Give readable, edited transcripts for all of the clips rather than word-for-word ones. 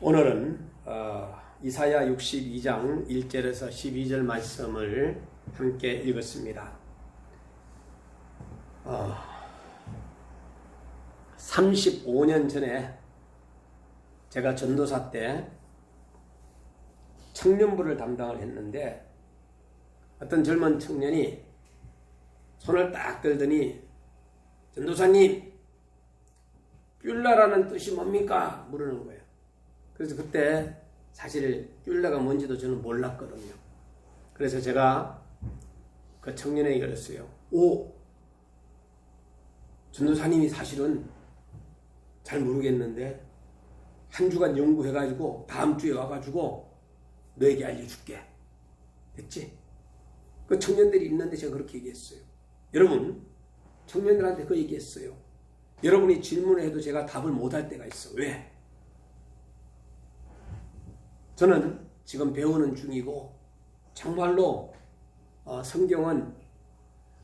오늘은 이사야 62장 1절에서 12절 말씀을 함께 읽었습니다. 35년 전에 제가 전도사 때 청년부를 담당을 했는데 어떤 젊은 청년이 손을 딱 들더니 전도사님, 뷸라라는 뜻이 뭡니까? 물으는 거예요. 그래서 그때 사실 뷸라가 뭔지도 저는 몰랐거든요. 그래서 제가 그 청년에게 그랬어요. 전도사님이 사실은 잘 모르겠는데 한 주간 연구해가지고 다음 주에 와가지고 너에게 알려줄게. 됐지? 그 청년들이 있는데 제가 그렇게 얘기했어요. 여러분, 청년들한테 그 얘기했어요. 여러분이 질문을 해도 제가 답을 못할 때가 있어. 왜? 저는 지금 배우는 중이고 정말로 성경은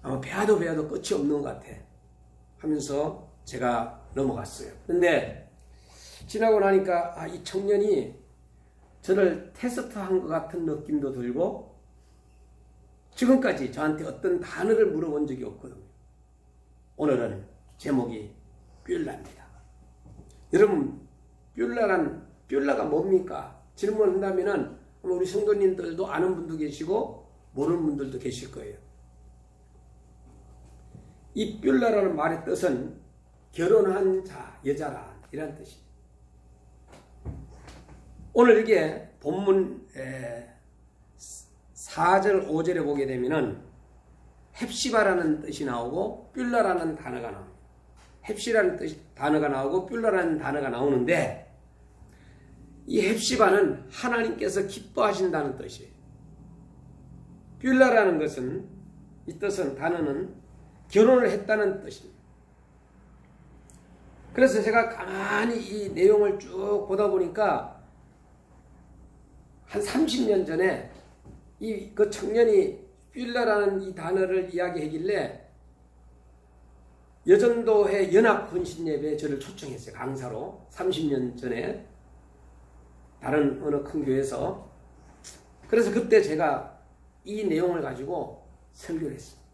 아마 배워도 끝이 없는 것 같아 하면서 제가 넘어갔어요. 근데 지나고 나니까 이 청년이 저를 테스트한 것 같은 느낌도 들고 지금까지 저한테 어떤 단어를 물어본 적이 없거든요. 오늘은 제목이 뷸라입니다. 여러분, 뷸라가 뭡니까? 질문한다면은 우리 성도님들도 아는 분도 계시고 모르는 분들도 계실 거예요. 이 뷸라라는 말의 뜻은 결혼한 자, 여자라 이란 뜻이에요. 오늘 이게 본문 4절, 5절에 보게 되면은 헵시바라는 뜻이 나오고 뷸라라는 단어가 나옵니다. 헵시라는 단어가 나오고 뷸라라는 단어가 나오는데 이 헵시바는 하나님께서 기뻐하신다는 뜻이에요. 뷸라라는 것은 이 뜻은 단어는 결혼을 했다는 뜻입니다. 그래서 제가 가만히 이 내용을 쭉 보다 보니까 한 30년 전에 그 청년이 뷸라라는 이 단어를 이야기하길래 여전도회 연합훈신예배에 저를 초청했어요. 강사로 30년 전에 다른 어느 큰 교회에서. 그래서 그때 제가 이 내용을 가지고 설교를 했습니다.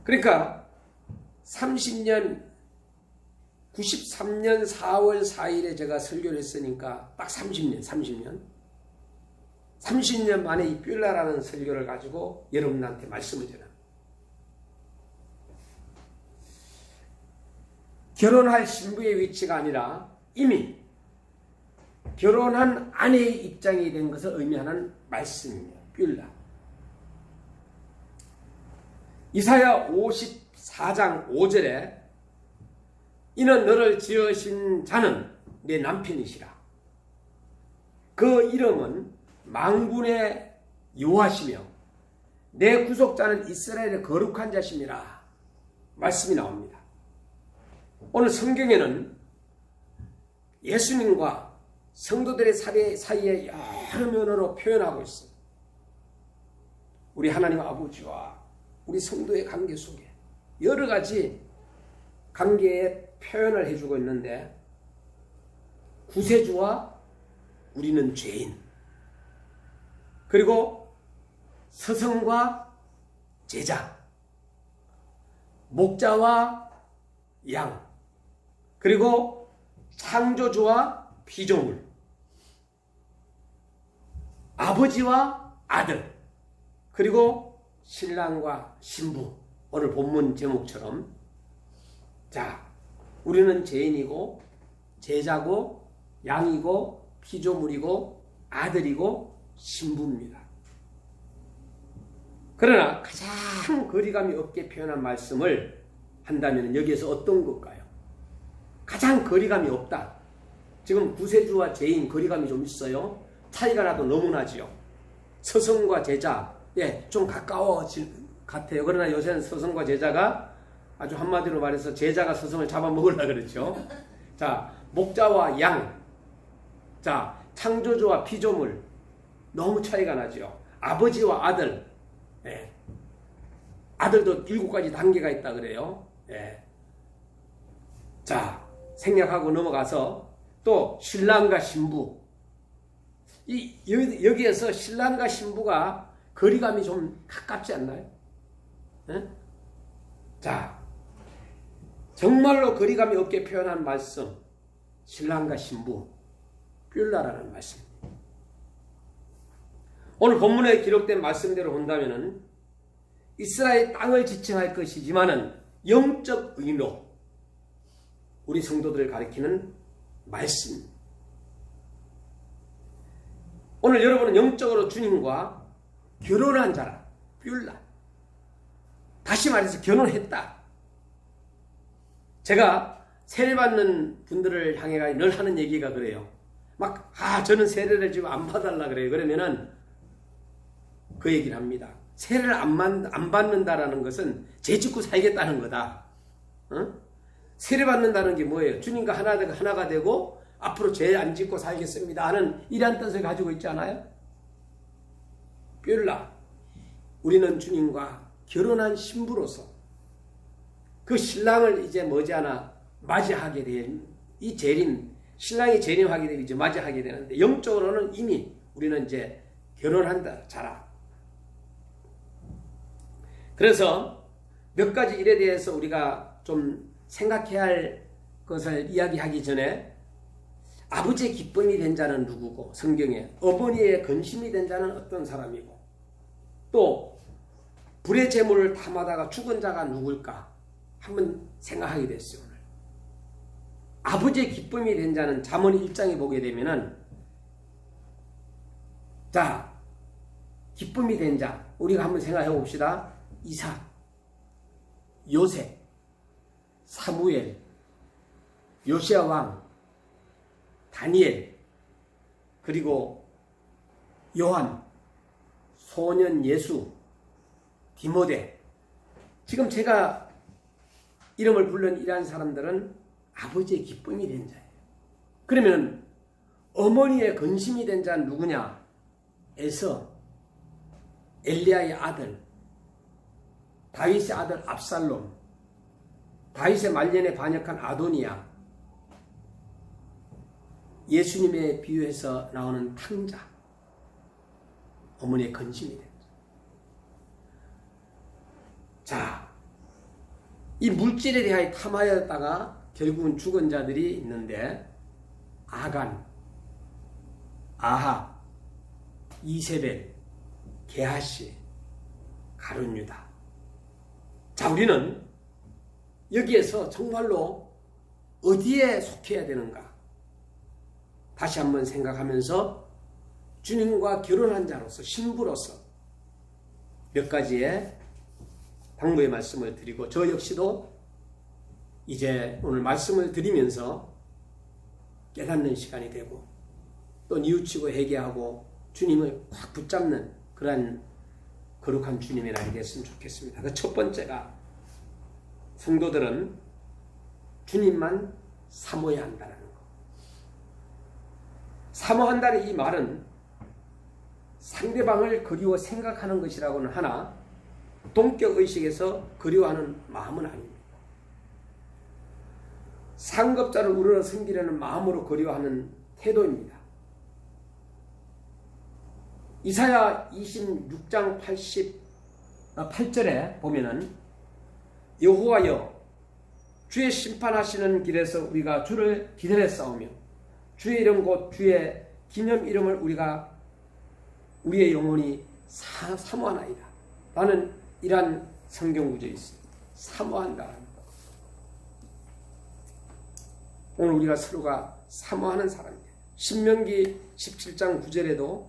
그러니까 93년 4월 4일에 제가 설교를 했으니까 딱 30년 만에 이 뷸라라는 설교를 가지고 여러분한테 말씀을 전합니다. 결혼할 신부의 위치가 아니라 이미 결혼한 아내의 입장이 된 것을 의미하는 말씀입니다. 뷸라. 이사야 54장 5절에 이는 너를 지으신 자는 내 남편이시라. 그 이름은 만군의 여호와시며 내 구속자는 이스라엘의 거룩한 자심이라. 말씀이 나옵니다. 오늘 성경에는 예수님과 성도들의 사이에 여러 면으로 표현하고 있습니다. 우리 하나님 아버지와 우리 성도의 관계 속에 여러 가지 관계의 표현을 해주고 있는데 구세주와 우리는 죄인, 그리고 스승과 제자, 목자와 양, 그리고 창조주와 피조물, 아버지와 아들, 그리고 신랑과 신부. 오늘 본문 제목처럼 우리는 죄인이고 제자고 양이고 피조물이고 아들이고 신부입니다. 그러나 가장 거리감이 없게 표현한 말씀을 한다면 여기에서 어떤 것일까요? 가장 거리감이 없다. 지금 구세주와 죄인 거리감이 좀 있어요. 차이가 나도 너무 나지요. 스승과 제자, 좀 가까워질 것 같아요. 그러나 요새는 스승과 제자가 아주 한마디로 말해서 제자가 스승을 잡아먹으려고 그러죠. 목자와 양, 창조주와 피조물, 너무 차이가 나죠. 아버지와 아들, 아들도 7가지 단계가 있다 그래요. 생략하고 넘어가서 또 신랑과 신부, 여기에서 신랑과 신부가 거리감이 좀 가깝지 않나요? 네? 자, 정말로 거리감이 없게 표현한 말씀, 신랑과 신부, 뷸라라는 말씀입니다. 오늘 본문에 기록된 말씀대로 본다면은 이스라엘 땅을 지칭할 것이지만은 영적 의로 우리 성도들을 가리키는 말씀입니다. 오늘 여러분은 영적으로 주님과 결혼한 자라, 뷸라. 다시 말해서 결혼했다. 제가 세례받는 분들을 향해 늘 하는 얘기가 그래요. 저는 세례를 지금 안 봐달라 그래요. 그러면은 그 얘기를 합니다. 세례를 안 받는다라는 것은 죄 짓고 살겠다는 거다. 세례 받는다는 게 뭐예요? 주님과 하나가 되고 앞으로 죄 안 짓고 살겠습니다 하는 이러한 뜻을 가지고 있지 않아요? 뷸라. 우리는 주님과 결혼한 신부로서 그 신랑을 이제 머지않아 맞이하게 된 이 재림, 신랑이 재림하게 되고 이제 맞이하게 되는데 영적으로는 이미 우리는 이제 결혼한다 자라. 그래서 몇 가지 일에 대해서 우리가 좀 생각해야 할 것을 이야기하기 전에 아버지의 기쁨이 된 자는 누구고 성경에 어머니의 근심이 된 자는 어떤 사람이고 또 불의 재물을 탐하다가 죽은 자가 누굴까 한번 생각하게 됐어요. 오늘 아버지의 기쁨이 된 자는 잠언 1장에 보게 되면은 자 기쁨이 된 자 우리가 한번 생각해 봅시다. 이삭, 요셉, 사무엘, 요시야 왕, 다니엘, 그리고 요한, 소년 예수, 디모데. 지금 제가 이름을 부른 이러한 사람들은 아버지의 기쁨이 된 자예요. 그러면 어머니의 근심이 된 자는 누구냐? 에서, 엘리야의 아들, 다윗의 아들 압살롬, 다윗의 말년에 반역한 아도니아, 예수님의 비유에서 나오는 탕자, 어머니의 근심이 됩니다. 자, 이 물질에 대하여 탐하였다가 결국은 죽은 자들이 있는데 아간, 아하, 이세벨, 게하시, 가룟유다. 자, 우리는 여기에서 정말로 어디에 속해야 되는가? 다시 한번 생각하면서 주님과 결혼한 자로서 신부로서 몇 가지의 당부의 말씀을 드리고 저 역시도 이제 오늘 말씀을 드리면서 깨닫는 시간이 되고 또 뉘우치고 회개하고 주님을 확 붙잡는 그러한 거룩한 주님의 날이 됐으면 좋겠습니다. 그 첫 번째가 성도들은 주님만 사모해야 한다는 것. 사모한다는 이 말은 상대방을 그리워 생각하는 것이라고는 하나 동격의식에서 그리워하는 마음은 아닙니다. 상급자를 우러러 섬기려는 마음으로 그리워하는 태도입니다. 이사야 26장 8절에 보면은 여호와여 주의 심판하시는 길에서 우리가 주를 기다려 싸우며 주의 이름 곧 주의 기념 이름을 우리의 영혼이 사모하나이다. 라는 이러한 성경 구절이 있습니다. 사모한다는 것. 오늘 우리가 서로가 사모하는 사람이에요. 신명기 17장 9절에도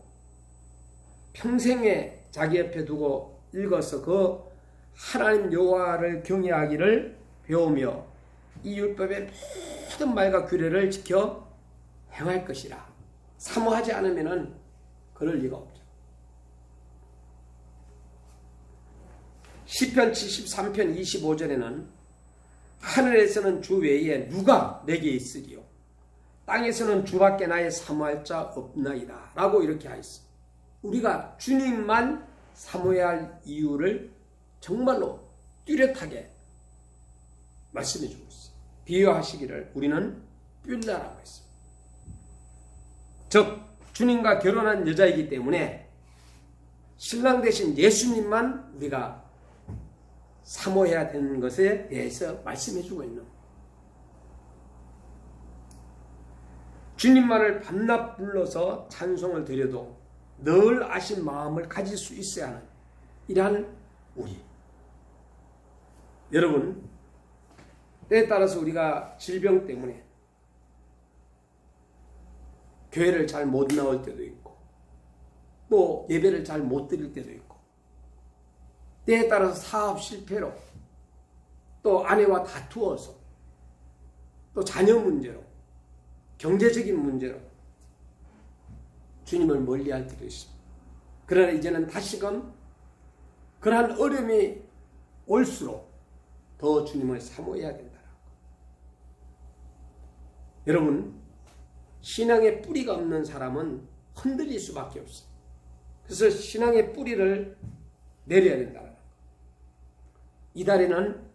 평생에 자기 옆에 두고 읽어서 그 하나님 여호와를 경외하기를 배우며 이 율법의 모든 말과 규례를 지켜 행할 것이라. 사모하지 않으면 그럴 리가 없죠. 시편 73편 25절에는 하늘에서는 주 외에 누가 내게 있으리요 땅에서는 주밖에 나의 사모할 자 없나이다 라고 이렇게 하였습니다. 우리가 주님만 사모해야 할 이유를 정말로 뚜렷하게 말씀해 주고 있어요. 비유하시기를 우리는 뷸라라고 했습니다. 즉 주님과 결혼한 여자이기 때문에 신랑 대신 예수님만 우리가 사모해야 되는 것에 대해서 말씀해주고 있는 거예요. 주님만을 밤낮 불러서 찬송을 드려도 늘 아신 마음을 가질 수 있어야 하는 이러한 우리. 여러분, 때에 따라서 우리가 질병 때문에 교회를 잘 못 나올 때도 있고 또 예배를 잘 못 드릴 때도 있고 때에 따라서 사업 실패로 또 아내와 다투어서 또 자녀 문제로 경제적인 문제로 주님을 멀리할 때도 있습니다. 그러나 이제는 다시금 그러한 어려움이 올수록 더 주님을 사모해야 된다. 여러분, 신앙의 뿌리가 없는 사람은 흔들릴 수밖에 없어요. 그래서 신앙의 뿌리를 내려야 된다. 이달에는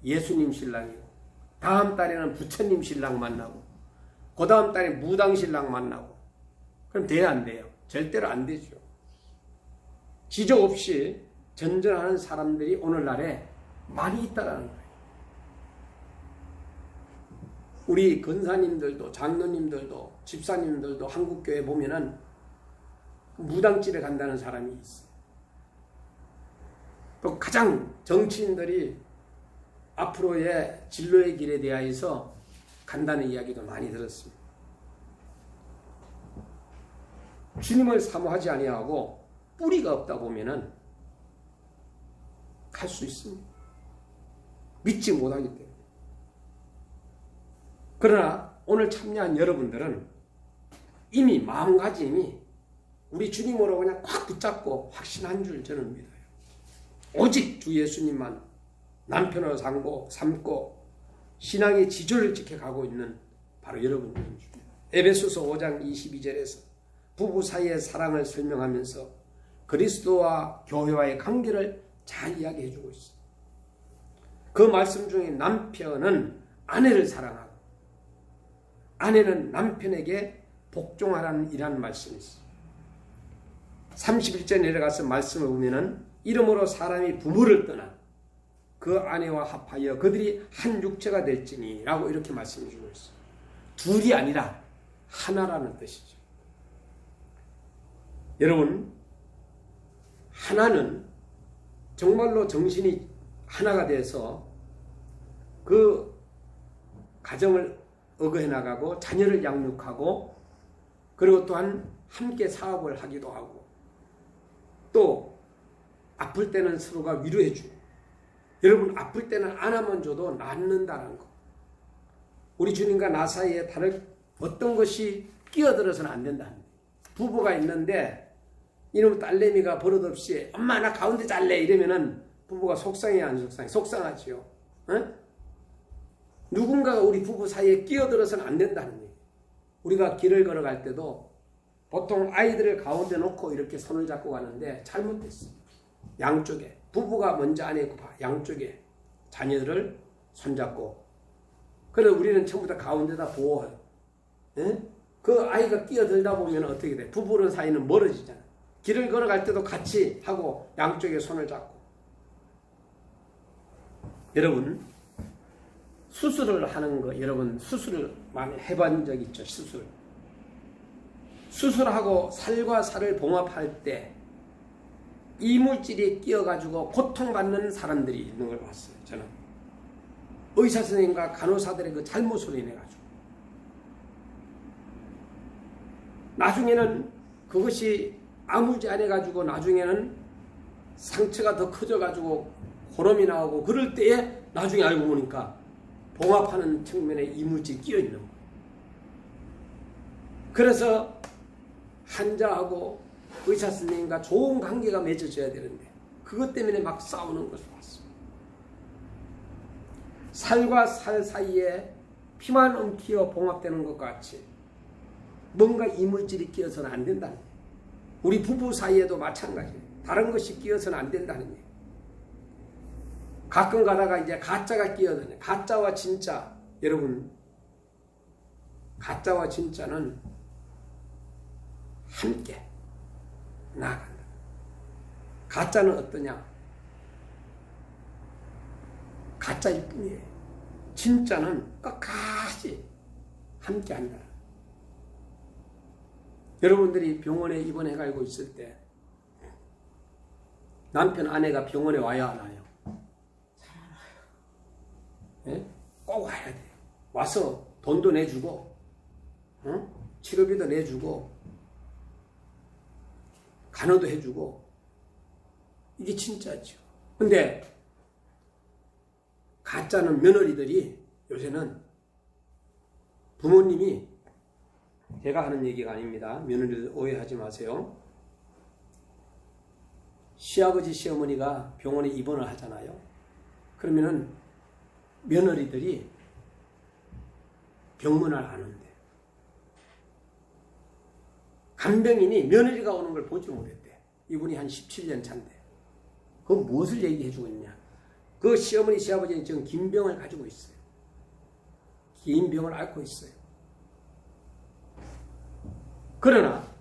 예수님 신랑이고 다음 달에는 부처님 신랑 만나고 그 다음 달에 무당 신랑 만나고 그럼 돼야 안 돼요? 절대로 안 되죠. 지적 없이 전전하는 사람들이 오늘날에 많이 있다라는 거예요. 우리 권사님들도 장로님들도 집사님들도 한국교회 보면은 무당집에 간다는 사람이 있어요. 또 가장 정치인들이 앞으로의 진로의 길에 대하여서 간다는 이야기도 많이 들었습니다. 주님을 사모하지 아니하고 뿌리가 없다 보면은 갈 수 있습니다. 믿지 못하기 때문에. 그러나 오늘 참여한 여러분들은 이미 마음가짐이 우리 주님으로 그냥 꽉 붙잡고 확신한 줄 저는 믿어요. 오직 주 예수님만 남편으로 삼고 신앙의 지조를 지켜가고 있는 바로 여러분들입니다. 에베소서 5장 22절에서 부부 사이의 사랑을 설명하면서 그리스도와 교회와의 관계를 잘 이야기해 주고 있습니다. 그 말씀 중에 남편은 아내를 사랑하고 아내는 남편에게 복종하라는 이란 말씀이 있습니다. 31절 내려가서 말씀을 보면은 이러므로 사람이 부모를 떠나 그 아내와 합하여 그들이 한 육체가 될지니 라고 이렇게 말씀해 주고 있어요. 둘이 아니라 하나라는 뜻이죠. 여러분, 하나는 정말로 정신이 하나가 돼서 그 가정을 어거해 나가고 자녀를 양육하고 그리고 또한 함께 사업을 하기도 하고 또 아플 때는 서로가 위로해 주고 여러분 아플 때는 안아만 줘도 낫는다는 거. 우리 주님과 나 사이에 다른 어떤 것이 끼어들어서는 안 된다는 거예요. 부부가 있는데 이놈 딸내미가 버릇없이 엄마 나 가운데 잘래 이러면은 부부가 속상해 안 속상해? 속상하지요. 어? 누군가가 우리 부부 사이에 끼어들어서는 안 된다는 얘기예요. 우리가 길을 걸어갈 때도 보통 아이들을 가운데 놓고 이렇게 손을 잡고 가는데 잘못됐어요. 양쪽에 부부가 먼저 안에 있고 양쪽에 자녀들을 손잡고 그래 우리는 전부 다 가운데다 보호해요. 예? 그 아이가 끼어들다 보면 어떻게 돼? 부부는 사이는 멀어지잖아. 길을 걸어갈 때도 같이 하고 양쪽에 손을 잡고 여러분 수술을 하는 거 여러분 수술을 많이 해본 적 있죠? 수술하고 살과 살을 봉합할 때 이물질이 끼어가지고 고통받는 사람들이 있는 걸 봤어요. 저는 의사 선생님과 간호사들의 그 잘못으로 인해가지고 나중에는 그것이 아물지 않아가지고 나중에는 상처가 더 커져가지고 고름이 나오고 그럴 때에 나중에 알고 보니까 봉합하는 측면에 이물질이 끼어 있는 거예요. 그래서 환자하고 의사 선생님과 좋은 관계가 맺어져야 되는데 그것 때문에 막 싸우는 것을 봤습니다. 살과 살 사이에 피만 엉키어 봉합되는 것 같이 뭔가 이물질이 끼어서는 안 된다는 거예요. 우리 부부 사이에도 마찬가지예요. 다른 것이 끼어서는 안 된다는 거예요. 가끔 가다가 이제 가짜가 끼어드네. 가짜와 진짜. 여러분, 가짜와 진짜는 함께 나아간다. 가짜는 어떠냐? 가짜일 뿐이에요. 진짜는 끝까지 함께 한다. 여러분들이 병원에 입원해 가지고 있을 때 남편, 아내가 병원에 와야 하나요? 잘 알아요. 예? 꼭 와야 돼. 와서 돈도 내주고, 치료비도 내주고, 간호도 해주고, 이게 진짜죠. 근데 가짜는 며느리들이 요새는 부모님이, 제가 하는 얘기가 아닙니다. 며느리들 오해하지 마세요. 시아버지, 시어머니가 병원에 입원을 하잖아요. 그러면은 며느리들이 병문안 안 온대. 간병인이 며느리가 오는 걸 보지 못했대. 이분이 한 17년 차인데. 그건 무엇을 얘기해 주고 있냐? 그 시어머니, 시아버지는 지금 긴 병을 가지고 있어요. 긴 병을 앓고 있어요. 그러나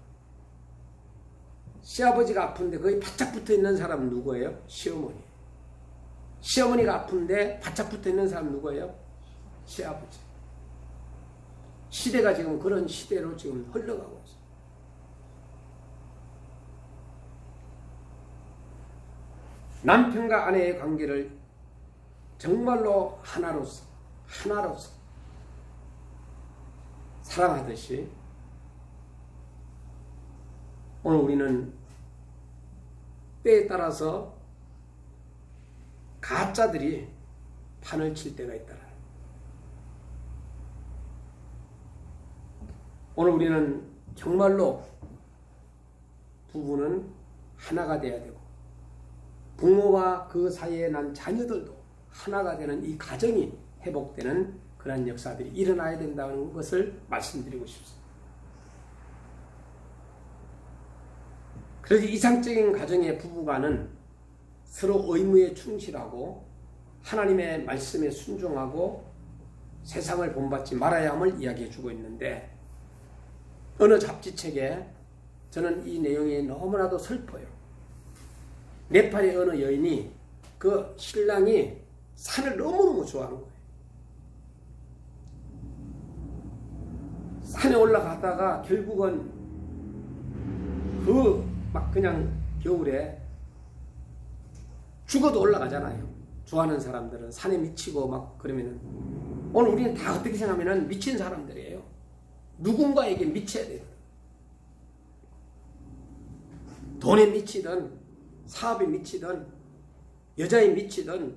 시아버지가 아픈데 거기 바짝 붙어 있는 사람은 누구예요? 시어머니. 시어머니가 아픈데 바짝 붙어 있는 사람은 누구예요? 시아버지. 시대가 지금 그런 시대로 지금 흘러가고 있어요. 남편과 아내의 관계를 정말로 하나로서 사랑하듯이 오늘 우리는 때에 따라서 가짜들이 판을 칠 때가 있다. 오늘 우리는 정말로 부부는 하나가 돼야 되고 부모와 그 사이에 난 자녀들도 하나가 되는 이 가정이 회복되는 그런 역사들이 일어나야 된다는 것을 말씀드리고 싶습니다. 그래서 이상적인 가정의 부부간은 서로 의무에 충실하고 하나님의 말씀에 순종하고 세상을 본받지 말아야 함을 이야기해 주고 있는데 어느 잡지책에 저는 이 내용이 너무나도 슬퍼요. 네팔의 어느 여인이 그 신랑이 산을 너무너무 좋아하는 거예요. 산에 올라가다가 결국은 막 그냥 겨울에 죽어도 올라가잖아요. 좋아하는 사람들은 산에 미치고 막 그러면은 오늘 우리는 다 어떻게 생각하면은 미친 사람들이에요. 누군가에게 미쳐야 돼요. 돈에 미치든 사업에 미치든 여자에 미치든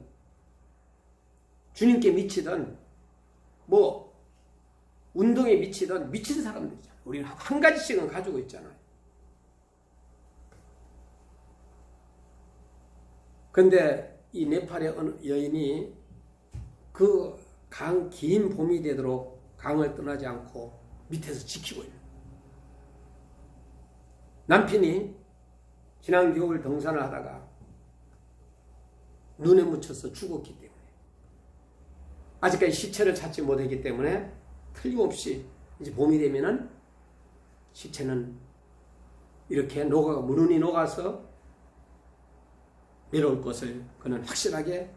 주님께 미치든 뭐 운동에 미치든 미친 사람들이잖아요. 우리는 한 가지씩은 가지고 있잖아요. 근데 이 네팔의 어느 여인이 그 강 긴 봄이 되도록 강을 떠나지 않고 밑에서 지키고 있는 남편이 지난 겨울 등산을 하다가 눈에 묻혀서 죽었기 때문에 아직까지 시체를 찾지 못했기 때문에 틀림없이 이제 봄이 되면은 시체는 이렇게 무른히 녹아서 내려올 것을 그는 확실하게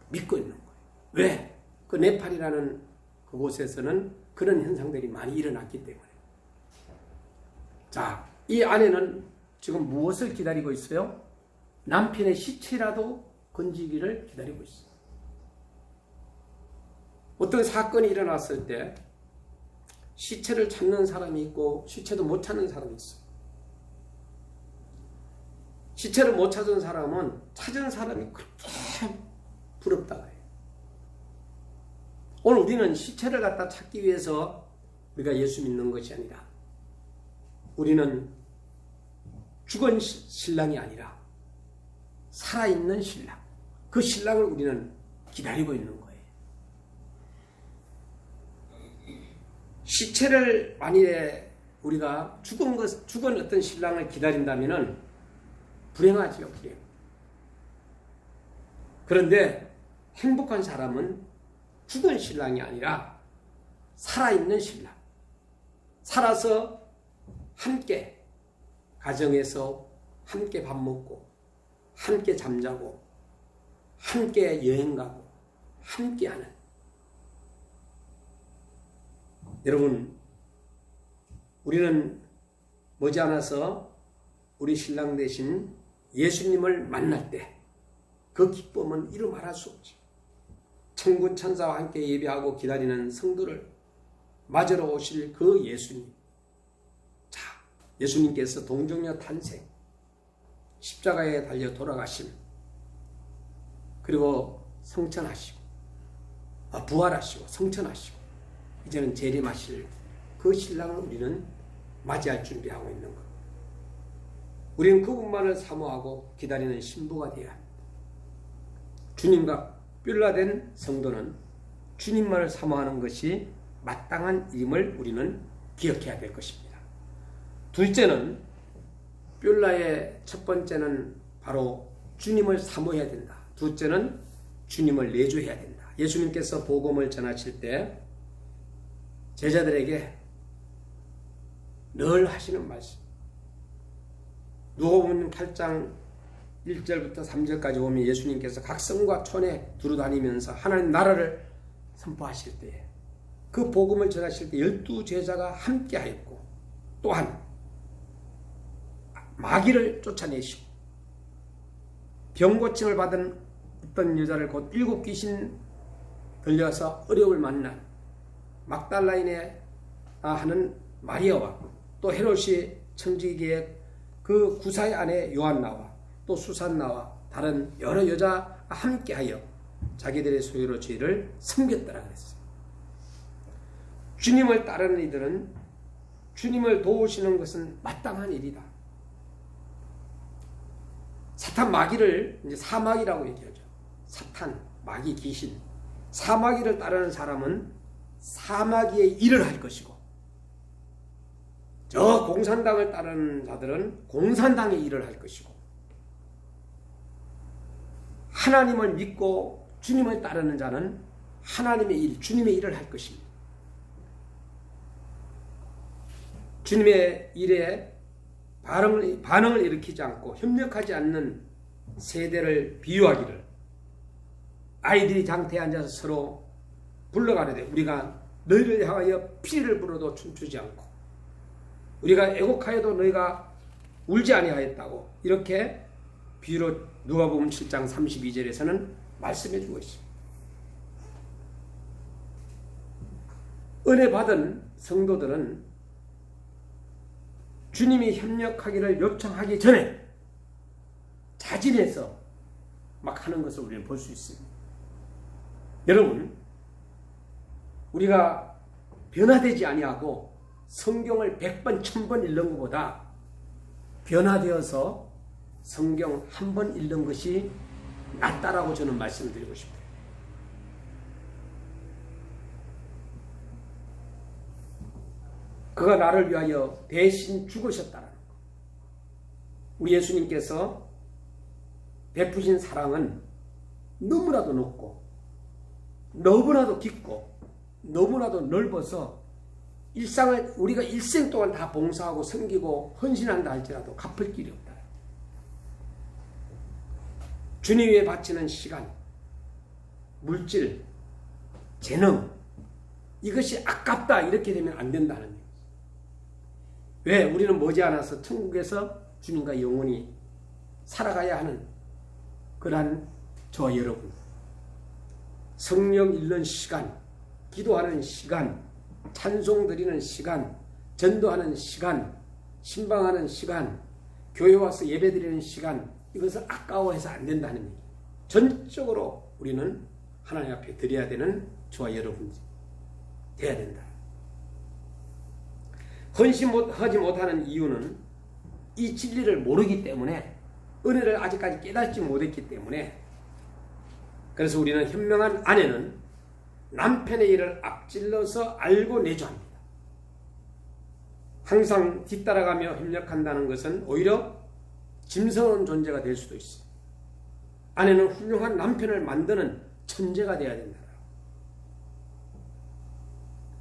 믿고 있는 거예요. 왜? 그 네팔이라는 그곳에서는 그런 현상들이 많이 일어났기 때문에. 자, 이 아내는 지금 무엇을 기다리고 있어요? 남편의 시체라도 건지기를 기다리고 있어요. 어떤 사건이 일어났을 때 시체를 찾는 사람이 있고 시체도 못 찾는 사람이 있어요. 시체를 못 찾은 사람은 찾은 사람이 그렇게 부럽다고 해요. 오늘 우리는 시체를 갖다 찾기 위해서 우리가 예수 믿는 것이 아니라 우리는 죽은 신랑이 아니라 살아있는 신랑, 그 신랑을 우리는 기다리고 있는 거예요. 시체를 만일에 우리가 죽은 어떤 신랑을 기다린다면은 불행하지요, 불행. 그런데 행복한 사람은 죽은 신랑이 아니라 살아있는 신랑. 살아서 함께 가정에서 함께 밥 먹고 함께 잠자고 함께 여행 가고 함께 하는. 여러분, 우리는 머지않아서 우리 신랑 대신 예수님을 만날 때 그 기쁨은 이루 말할 수 없지. 천군 천사와 함께 예배하고 기다리는 성도를 맞으러 오실 그 예수님. 자, 예수님께서 동정녀 탄생, 십자가에 달려 돌아가심, 그리고 성천하시고 부활하시고 성천하시고 이제는 재림하실 그 신랑을 우리는 맞이할 준비하고 있는 것. 우리는 그분만을 사모하고 기다리는 신부가 되어야 합니다. 주님과 뿔라된 성도는 주님만을 사모하는 것이 마땅한 일임을 우리는 기억해야 될 것입니다. 둘째는, 뿔라의 첫 번째는 바로 주님을 사모해야 된다. 둘째는 주님을 내조해야 된다. 예수님께서 복음을 전하실 때 제자들에게 늘 하시는 말씀, 누가복음 8장 1절부터 3절까지 보면 예수님께서 각 성과 촌에 두루다니면서 하나님 나라를 선포하실 때에 그 복음을 전하실 때 12제자가 함께 하였고, 또한 마귀를 쫓아내시고 병고침을 받은 어떤 여자를 곧 7귀신 들려서 어려움을 만난 막달라인에 하는 마리아와 또 헤롯이 청지기의 그 구사의 아내 요한나와 또 수산나와 다른 여러 여자가 함께하여 자기들의 소유로 죄를 섬겼더라 그랬어요. 주님을 따르는 이들은 주님을 도우시는 것은 마땅한 일이다. 사탄 마귀를 이제 사마귀라고 얘기하죠. 사탄, 마귀, 귀신. 사마귀를 따르는 사람은 사마귀의 일을 할 것이고, 저 공산당을 따르는 자들은 공산당의 일을 할 것이고, 하나님을 믿고 주님을 따르는 자는 하나님의 일, 주님의 일을 할 것입니다. 주님의 일에 반응을 일으키지 않고 협력하지 않는 세대를 비유하기를, 아이들이 장터에 앉아서 서로 불러가려되 우리가 너희를 향하여 피를 불어도 춤추지 않고 우리가 애곡하여도 너희가 울지 아니하였다고, 이렇게 비유로 누가복음 7장 32절에서는 말씀해 주고 있습니다. 은혜 받은 성도들은 주님이 협력하기를 요청하기 전에 자진해서 막 하는 것을 우리는 볼 수 있습니다. 여러분, 우리가 변화되지 아니하고 성경을 100번, 1000번 읽는 것보다 변화되어서 성경 한 번 읽는 것이 낫다라고 저는 말씀드리고 싶어요. 그가 나를 위하여 대신 죽으셨다는 것. 우리 예수님께서 베푸신 사랑은 너무나도 높고 너무나도 깊고 너무나도 넓어서 우리가 일생 동안 다 봉사하고 섬기고 헌신한다 할지라도 갚을 길이 없다. 주님 위에 바치는 시간, 물질, 재능, 이것이 아깝다 이렇게 되면 안 된다는 거예요. 왜? 우리는 머지않아서 천국에서 주님과 영원히 살아가야 하는 그러한 저와 여러분, 성령 읽는 시간, 기도하는 시간, 찬송 드리는 시간, 전도하는 시간, 신방하는 시간, 교회 와서 예배 드리는 시간, 이것을 아까워해서 안 된다는 얘기예요. 전적으로 우리는 하나님 앞에 드려야 되는 저와 여러분 돼야 된다. 헌신하지 못하는 이유는 이 진리를 모르기 때문에, 은혜를 아직까지 깨닫지 못했기 때문에. 그래서 우리는 현명한 아내는 남편의 일을 앞질러서 알고 내조합니다. 항상 뒤따라가며 협력한다는 것은 오히려 짐스러운 존재가 될 수도 있어요. 아내는 훌륭한 남편을 만드는 천재가 되어야 된다.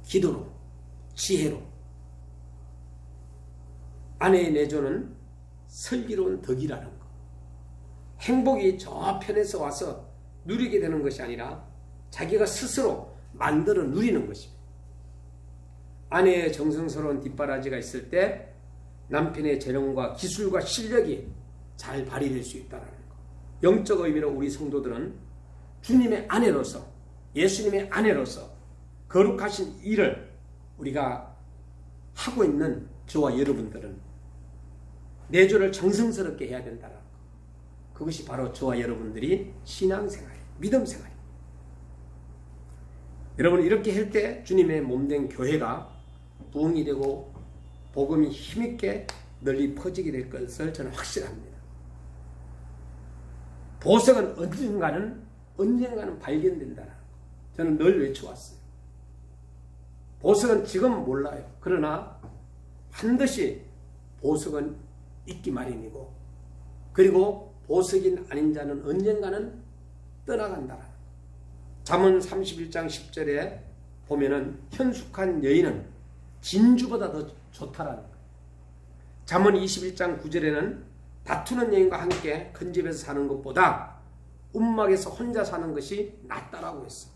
기도로, 지혜로. 아내의 내조는 슬기로운 덕이라는 것. 행복이 저 편에서 와서 누리게 되는 것이 아니라 자기가 스스로 만들어 누리는 것입니다. 아내의 정성스러운 뒷바라지가 있을 때 남편의 재능과 기술과 실력이 잘 발휘될 수 있다는 것. 영적 의미로 우리 성도들은 주님의 아내로서, 예수님의 아내로서 거룩하신 일을 우리가 하고 있는 저와 여러분들은 내조를 정성스럽게 해야 된다는 것. 그것이 바로 저와 여러분들이 신앙생활, 믿음생활입니다. 여러분, 이렇게 할 때 주님의 몸된 교회가 부흥이 되고 복음이 힘있게 널리 퍼지게 될 것을 저는 확신합니다. 보석은 언젠가는 발견된다는 것. 저는 늘 외쳐왔어요. 보석은 지금 몰라요. 그러나 반드시 보석은 있기 마련이고, 그리고 보석인 아닌 자는 언젠가는 떠나간다는 것. 잠언 31장 10절에 보면은 현숙한 여인은 진주보다 더 좋다라는 것. 잠언 21장 9절에는 다투는 여인과 함께 큰 집에서 사는 것보다 움막에서 혼자 사는 것이 낫다라고 했어.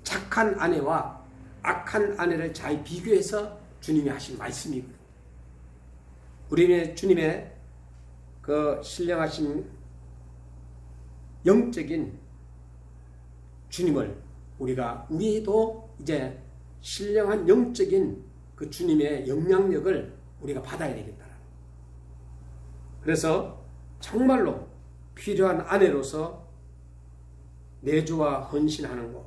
착한 아내와 악한 아내를 잘 비교해서 주님이 하신 말씀이거든요. 우리는 주님의 그 신령하신 영적인 주님을 우리도 이제 신령한 영적인 그 주님의 영향력을 우리가 받아야 되겠다. 그래서 정말로 필요한 아내로서 내조와 헌신하는 것,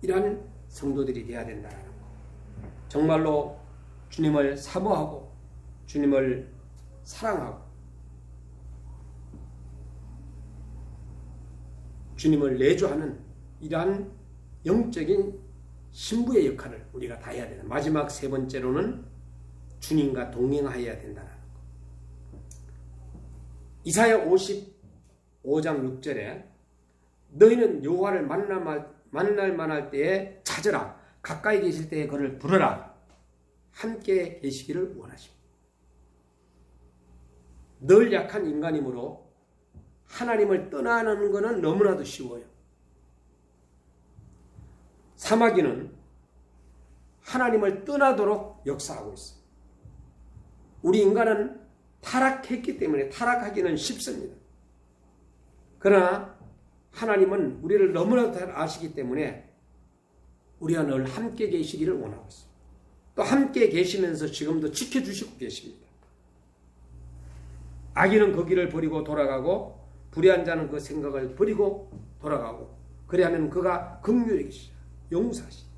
이러한 성도들이 되어야 된다는 것. 정말로 주님을 사모하고 주님을 사랑하고 주님을 내조하는 이러한 영적인 신부의 역할을 우리가 다 해야 된다. 마지막 세 번째로는 주님과 동행하여야 된다는 것. 이사야 55장 6절에 너희는 여호와를 만날 만할 때에 찾으라. 가까이 계실 때에 그를 부르라. 함께 계시기를 원하십니다. 늘 약한 인간이므로 하나님을 떠나는 것은 너무나도 쉬워요. 사마귀는 하나님을 떠나도록 역사하고 있어요. 우리 인간은 타락했기 때문에 타락하기는 쉽습니다. 그러나 하나님은 우리를 너무나도 잘 아시기 때문에 우리와 늘 함께 계시기를 원하고 있어요. 또 함께 계시면서 지금도 지켜주시고 계십니다. 악인은 그 길을 버리고 돌아가고 불의한 자는 그 생각을 버리고 돌아가고, 그래야면 그가 긍휼히 계시다. 용서하시다.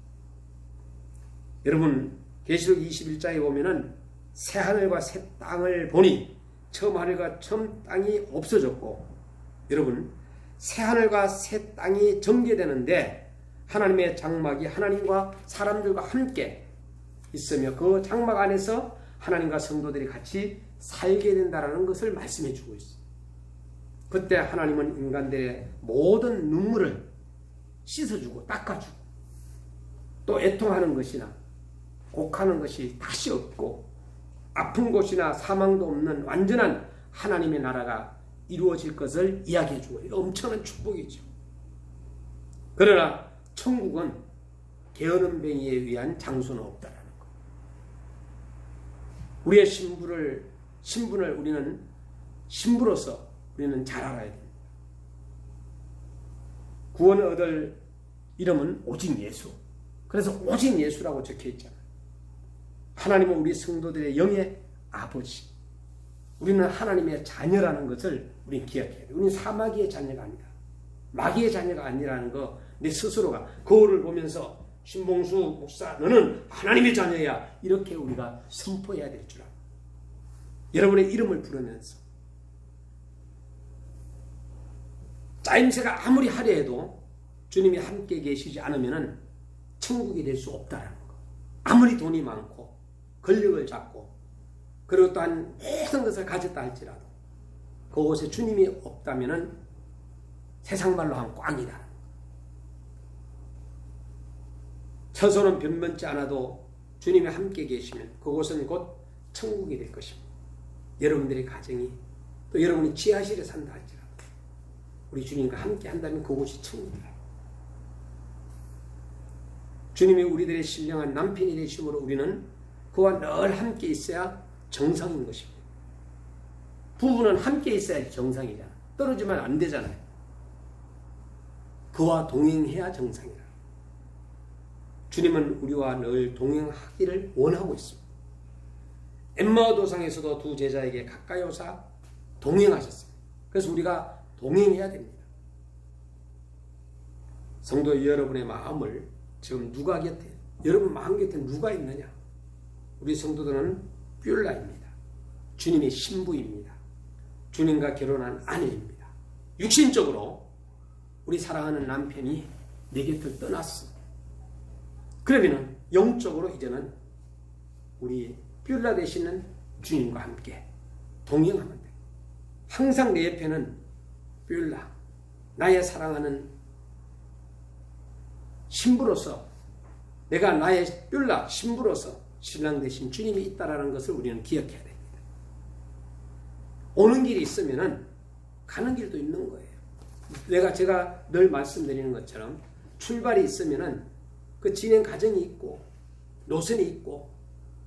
여러분, 계시록 21장에 보면은 새 하늘과 새 땅을 보니 처음 하늘과 처음 땅이 없어졌고, 여러분, 새 하늘과 새 땅이 전개되는데 하나님의 장막이 하나님과 사람들과 함께 있으며 그 장막 안에서 하나님과 성도들이 같이 살게 된다는 것을 말씀해 주고 있어요. 그때 하나님은 인간들의 모든 눈물을 씻어주고 닦아주고 또 애통하는 것이나 곡하는 것이 다시 없고 아픈 곳이나 사망도 없는 완전한 하나님의 나라가 이루어질 것을 이야기해 주고, 엄청난 축복이죠. 그러나 천국은 게으른 뱅이에 위한 장소는 없다라는 것. 우리의 신분을 우리는 신부로서 우리는 잘 알아야 됩니다. 구원을 얻을 이름은 오직 예수. 그래서 오직 예수라고 적혀 있잖아요. 하나님은 우리 성도들의 영의 아버지. 우리는 하나님의 자녀라는 것을 우리는 기억해야 돼요. 우리는 사마귀의 자녀가 아니다. 마귀의 자녀가 아니라는 거, 내 스스로가 거울을 보면서 신봉수 목사 너는 하나님의 자녀야, 이렇게 우리가 선포해야 될 줄 알아요. 여러분의 이름을 부르면서 짜임새가 아무리 하려 해도 주님이 함께 계시지 않으면 천국이 될 수 없다는 거. 아무리 돈이 많고 권력을 잡고 그리고 또한 모든 것을 가졌다 할지라도 그곳에 주님이 없다면 세상 말로 하면 꽝이다. 처소는 변변치 않아도 주님이 함께 계시면 그곳은 곧 천국이 될 것입니다. 여러분들의 가정이 또 여러분이 지하실에 산다 할지라도 우리 주님과 함께 한다면 그곳이 천국이다. 주님이 우리들의 신령한 남편이 되심으로 우리는 그와 늘 함께 있어야 정상인 것입니다. 부부는 함께 있어야 정상이잖아. 떨어지면 안 되잖아요. 그와 동행해야 정상이다. 주님은 우리와 늘 동행하기를 원하고 있습니다. 엠마오 도상에서도 두 제자에게 가까이 오사 동행하셨습니다. 그래서 우리가 동행해야 됩니다. 성도 여러분의 마음을 지금 누가 곁에, 여러분 마음 곁에 누가 있느냐? 우리 성도들은 뷸라입니다. 주님의 신부입니다. 주님과 결혼한 아내입니다. 육신적으로 우리 사랑하는 남편이 내 곁을 떠났어. 그러면 영적으로 이제는 우리 뷸라 되시는 주님과 함께 동행하면 돼. 항상 내 옆에는 뷸라, 나의 사랑하는 신부로서, 내가 나의 뷸라 신부로서 신랑 되신 주님이 있다라는 것을 우리는 기억해야 됩니다. 오는 길이 있으면은 가는 길도 있는 거예요. 제가 늘 말씀드리는 것처럼 출발이 있으면은 그 진행 과정이 있고 노선이 있고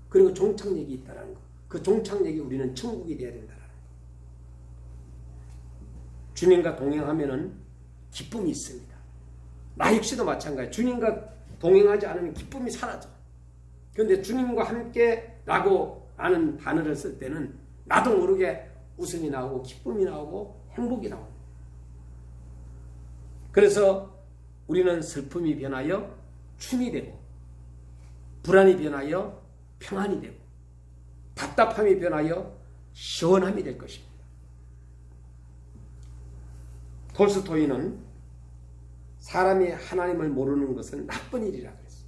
그리고 종착역이 있다는 거. 그 종착역이 우리는 천국이 되어야 된다는 거. 주님과 동행하면은 기쁨이 있습니다. 나 역시도 마찬가지예요. 주님과 동행하지 않으면 기쁨이 사라져. 그런데 주님과 함께 라고 하는 단어를 쓸 때는 나도 모르게 웃음이 나오고 기쁨이 나오고 행복이 나옵니다. 그래서 우리는 슬픔이 변하여 춤이 되고 불안이 변하여 평안이 되고 답답함이 변하여 시원함이 될 것입니다. 톨스토이는 사람이 하나님을 모르는 것은 나쁜 일이라 그랬어요.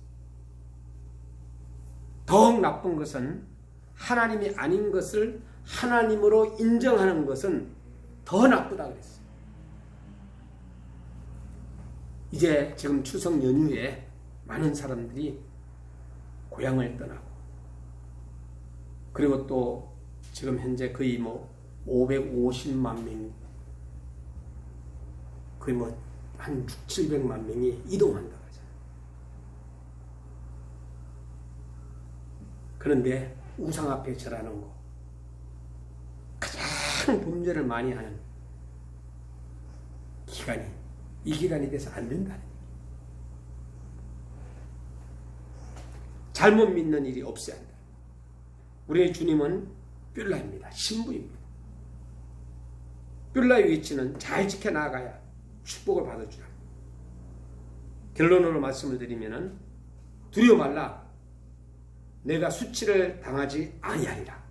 더욱 나쁜 것은 하나님이 아닌 것을 하나님으로 인정하는 것은 더 나쁘다 그랬어요. 이제 지금 추석 연휴에 많은 사람들이 고향을 떠나고 그리고 또 지금 현재 거의 550만 명, 거의 한 700만 명이 이동한다고 하잖아요. 그런데 우상 앞에 절하는 거, 가장 범죄를 많이 하는 기간이 이 기간이 돼서 안 된다는 얘기예요. 잘못 믿는 일이 없어야 한다. 우리의 주님은 뷸라입니다. 신부입니다. 뷸라의 위치는 잘 지켜나가야 축복을 받아주라. 결론으로 말씀을 드리면 두려워 말라. 내가 수치를 당하지 아니하리라.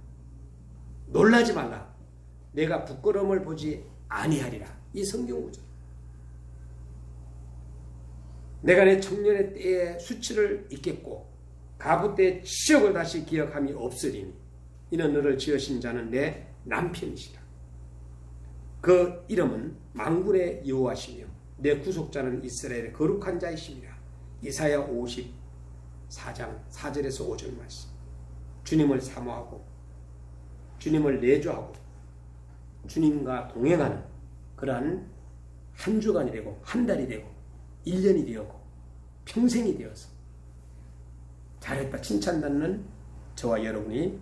놀라지 말라. 내가 부끄러움을 보지 아니하리라. 이 성경 구절. 내가 내 청년의 때에 수치를 잊겠고 가부 때의 치욕을 다시 기억함이 없으리니 이는 너를 지으신 자는 내 남편이시라. 그 이름은 만군의 여호와시며 내 구속자는 이스라엘의 거룩한 자이시니라. 이사야 54장 4절에서 5절 말씀. 주님을 사모하고 주님을 내조하고 주님과 동행하는 그러한 한 주간이 되고 한 달이 되고 1년이 되었고 평생이 되어서 잘했다 칭찬받는 저와 여러분이